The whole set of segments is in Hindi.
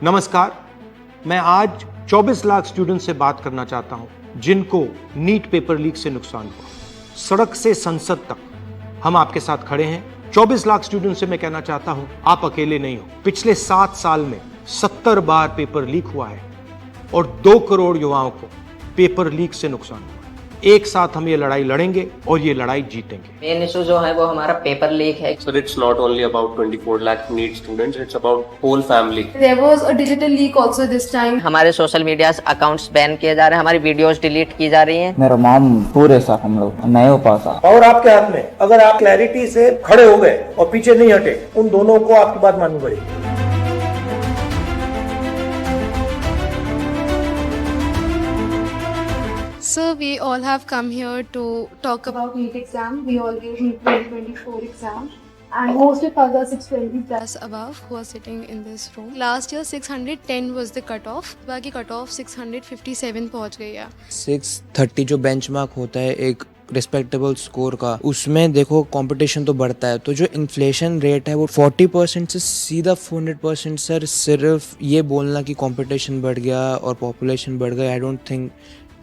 नमस्कार, मैं आज 24 लाख स्टूडेंट से बात करना चाहता हूं जिनको नीट पेपर लीक से नुकसान हुआ। सड़क से संसद तक हम आपके साथ खड़े हैं। 24 लाख स्टूडेंट से मैं कहना चाहता हूं, आप अकेले नहीं हो। पिछले 7 साल में 70 बार पेपर लीक हुआ है और 2 करोड़ युवाओं को पेपर लीक से नुकसान हुआ। एक साथ हम ये लड़ाई लड़ेंगे और ये लड़ाई जीतेंगे। मेन इशू जो है वो हमारा पेपर लीक है। Sir, it's not only about 24 lakh NEET students, it's about whole family. There was a digital leak also this time. हमारे सोशल मीडिया अकाउंट्स बैन किए जा रहे हैं, हमारी वीडियोस डिलीट की जा रही हैं। मेरा मॉम पूरे साथ हम लोग नहीं हो पाता। और आपके हाथ में, अगर आप क्लैरिटी से खड़े हो गए और पीछे नहीं हटे, उन दोनों को आपकी बात माननी पड़ेगी। So we all have come here to talk about NEET exam. We all gave NEET 2024 exam. And most of us are 620 plus above who are sitting in this room. Last year 610 was the cutoff. बाकी cutoff 657 पहुंच गई है। 630 जो बेंचमार्क होता है एक रिस्पेक्टेबल स्कोर का, उसमें देखो कंपटीशन तो बढ़ता है। तो जो इन्फ्लेशन रेट है वो 40% से सीधा 400%। सर, सिर्फ ये बोलना कि कंपटीशन बढ़ गया और पॉपुलेशन बढ़ गया, I don't think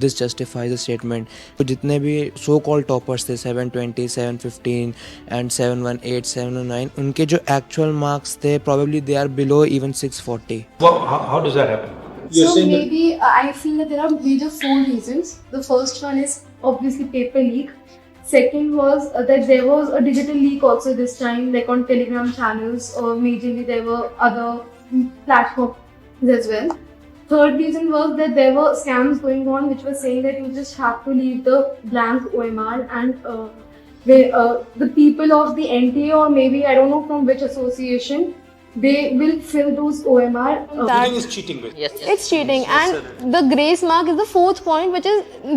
this justifies the statement. तो जितने भी सो कॉल्ड टॉपर्स थे 720, 715 एंड 718, 709, उनके जो एक्चुअल मार्क्स थे probably they are below even 640. How does that happen? So maybe I feel that there are major 4 reasons. The first one is obviously paper leak. Second was that there was a digital leak also this time, like on Telegram channels, or majorly there were other platforms as well. Third reason was that there were scams going on which were saying that you just have to leave the blank OMR and the people of the NTA, or maybe I don't know from which association, they will fill those OMR. Cheating is cheating. Yes. It's cheating, and the grace mark is the 4th point,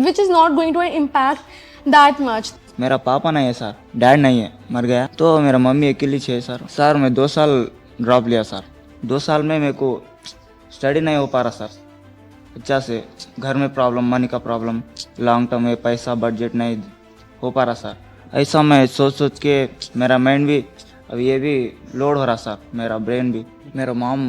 which is not going to impact that much. मेरा पापा नहीं है सर, डैड नहीं है, मर गया। तो मेरा मम्मी अकेली है सर। सर मैं 2 साल ड्रॉप लिया सर। 2 साल में मेरे को स्टडी नहीं हो पा रहा सर। अच्छा से घर में प्रॉब्लम, मनी का प्रॉब्लम, लॉन्ग टर्म में पैसा बजट नहीं हो पा रहा सर। ऐसा मैं सोच के मेरा माइंड भी अब ये भी लोड हो रहा सर, मेरा ब्रेन भी। मेरा मॉम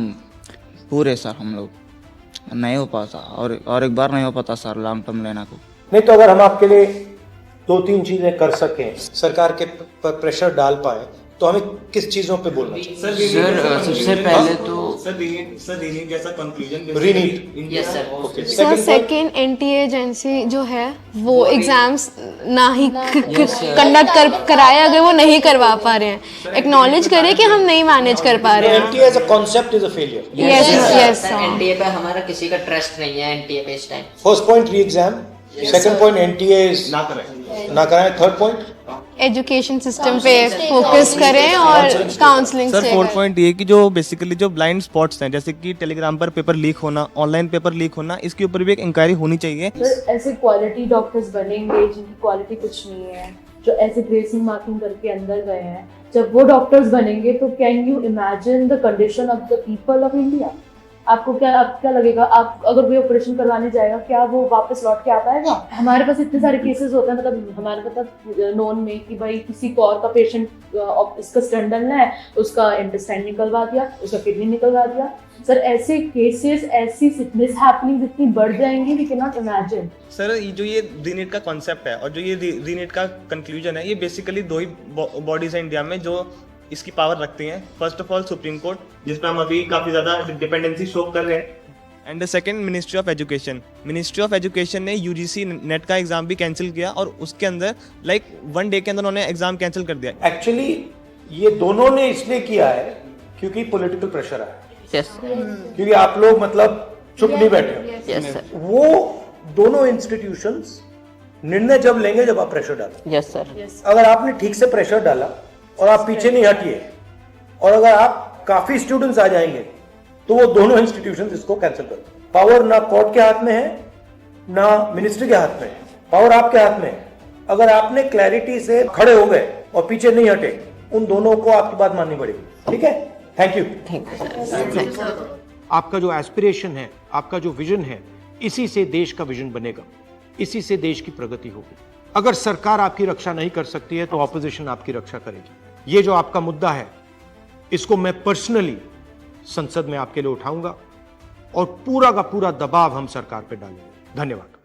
पूरे सर हम लोग नहीं हो पाता और एक बार नहीं हो पाता सर लॉन्ग टर्म लेना को। नहीं तो अगर हम आपके लिए 2-3 चीजें कर सकें, सरकार के पर प्रेशर डाल पाए, तो हमें किस चीजों पे बोलना चाहिए? सर सबसे पहले तो रीनीट। Yes, sir. Sir, second NTA agency जो है वो एग्जाम्स ना ही कंडक्ट कराए, अगर वो नहीं करवा पा रहे हैं, एक्नॉलेज करें कि हम नहीं मैनेज कर पा रहे हैं। NTA as a concept is a failure. Yes, sir. NTA पे हमारा किसी का ट्रस्ट नहीं है। NTA पे इस time First point re-exam. Second point NTA is ना कराएं। Third point एजुकेशन सिस्टम पे फोकस करें और काउंसलिंग सर, से। 4 पॉइंट ये कि जो बेसिकली जो ब्लाइंड स्पॉट्स हैं, जैसे कि टेलीग्राम पर पेपर लीक होना, ऑनलाइन पेपर लीक होना, इसके ऊपर भी एक इंक्वायरी होनी चाहिए। सर, ऐसे क्वालिटी डॉक्टर्स बनेंगे जिनकी क्वालिटी कुछ नहीं है, जो ऐसे ग्रेसिंग मार्किंग करके अंदर गए हैं, जब वो डॉक्टर्स बनेंगे तो can you imagine the condition of the people of India? आपको क्या लगेगा? आप अगर कोई ऑपरेशन करवाने जाएगा, क्या वो वापस लौट के आ पाएगा? हमारे पास इतने सारे केसेस होते हैं, मतलब हमारे नोन में कि भाई किसी को और का पेशेंट, इसका स्टेंट डालना है, उसका इंटेस्टाइन निकलवा दिया, उसका किडनी निकलवा दिया। सर, ऐसे केसेस, ऐसी सिकनेस हैपनिंग इतनी बढ़ जाएंगी, we can not imagine. Sir, जो ये रीनेट का कॉन्सेप्ट है और जो ये रीनेट का कंक्लूजन है, ये बेसिकली 2 ही बॉडीज हैं इंडिया में जो इसकी पावर रखती हैं। First of all supreme court, जिसमें हम अभी काफ़ी ज़्यादा डिपेंडेंसी शो कर रहे हैं, and the second ministry of education. Ministry of education ने UGC नेट का एग्जाम भी कैंसिल किया और उसके अंदर 1 डे के अंदर उन्होंने एग्जाम कैंसिल कर दिया। एक्चुअली ये दोनों ने इसलिए किया है क्योंकि पॉलिटिकल प्रेशर आया। Yes. क्योंकि आप लोग मतलब चुप नहीं बैठे। Yes, sir. वो दोनों इंस्टीट्यूशंस निर्णय जब लेंगे जब आप प्रेशर डालें। Yes, sir. अगर आपने ठीक से प्रेशर डाला और आप पीछे नहीं हटिए, और अगर आप काफी स्टूडेंट्स आ जाएंगे, तो वो दोनों इंस्टीट्यूशंस इसको कैंसिल कर दें। पावर ना कोर्ट के हाथ में है, ना मिनिस्ट्री के हाथ में है, पावर आपके हाथ में है। अगर आपने क्लैरिटी से खड़े हो गए और पीछे नहीं हटे, उन दोनों को आपकी बात माननी पड़ेगी। ठीक है, थैंक यू। आपका जो एस्पिरेशन है, आपका जो विजन है, इसी से देश का विजन बनेगा, इसी से देश की प्रगति होगी। अगर सरकार आपकी रक्षा नहीं कर सकती है तो ऑपोजिशन आपकी रक्षा करेगी। ये जो आपका मुद्दा है, इसको मैं पर्सनली संसद में आपके लिए उठाऊंगा और पूरा का पूरा दबाव हम सरकार पे डालेंगे। धन्यवाद।